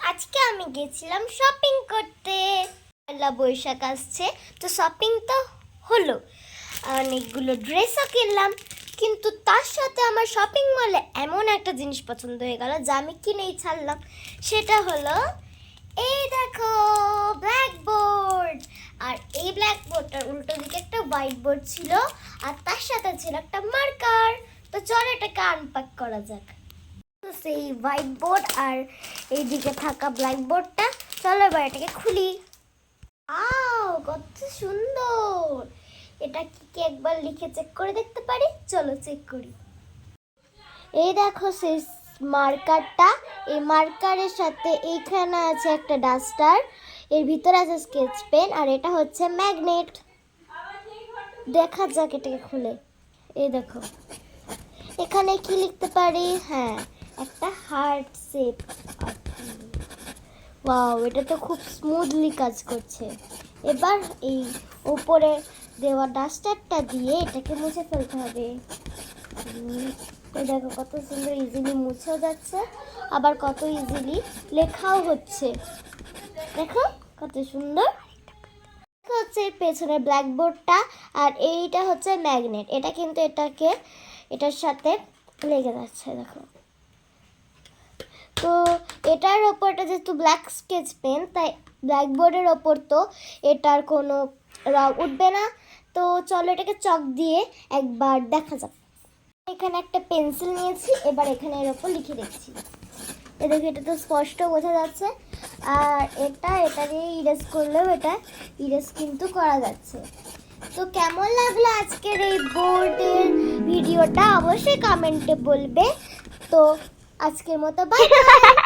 আজকে আমি গেছিলাম শপিং করতে। পয়লা বৈশাখ আসছে, তো শপিং তো হলো, অনেকগুলো ড্রেসও কিনলাম। কিন্তু তার সাথে আমার শপিং মলে এমন একটা জিনিস পছন্দ হয়ে গেল যা আমি কিনেই ছাড়লাম। সেটা হলো, এই দেখো, ব্ল্যাকবোর্ড। আর এই ব্ল্যাকবোর্ডটার উল্টো দিকে একটা হোয়াইট বোর্ড ছিল, আর তার সাথে ছিল একটা মার্কার। তো চলো এটাকে আনপ্যাক করা যাক। তো সেই হোয়াইট বোর্ড আর এইদিকে থাকা ব্ল্যাক বোর্ডটা, চলো এবার এটাকে খুলি। কত সুন্দর! এটা কি একবার লিখে চেক করে দেখতে পারি? চলো চেক করি। এই দেখো সেই মার্কারটা, এই মার্কারের সাথে এইখানে আছে একটা ডাস্টার, এর ভিতরে আছে স্কেচ পেন, আর এটা হচ্ছে ম্যাগনেট। দেখা যাক এটাকে খুলে। এই দেখো, এখানে কি লিখতে পারি? হ্যাঁ, একটা হার্ট শেপ। ওয়াও, এটা তো খুব স্মুথলি কাজ করছে। এবার এই উপরে দেওয়া ডাস্টারটা দিয়ে এটাকে মুছে ফেলতে হবে। দেখো কত সুন্দর ইজিলি মুছেও যাচ্ছে, আবার কত ইজিলি লেখাও হচ্ছে। দেখো কত সুন্দর হচ্ছে পেছনের ব্ল্যাকবোর্ডটা, আর এইটা হচ্ছে ম্যাগনেট। এটা কিন্তু এটার সাথে লেগে যাচ্ছে। দেখো, তো এটার ওপরটা যেহেতু ব্ল্যাক স্কেচ পেন, তাই ব্ল্যাকবোর্ডের ওপর তো এটার কোনো রং উঠবে না। তো চলো এটাকে চক দিয়ে একবার দেখা যাক। এখানে একটা পেন্সিল নিয়েছি, এবার এখানে এর ওপর লিখে দিচ্ছি। দেখো, এটা তো স্পষ্ট বোঝা যাচ্ছে। আর এটা দিয়ে ইরেজ করলেও এটা ইরেজ কিন্তু করা যাচ্ছে। তো কেমন লাগলো আজকের এই বোর্ডের ভিডিওটা অবশ্যই কমেন্টে বলবে। তো আজকের মতো বাই বাই।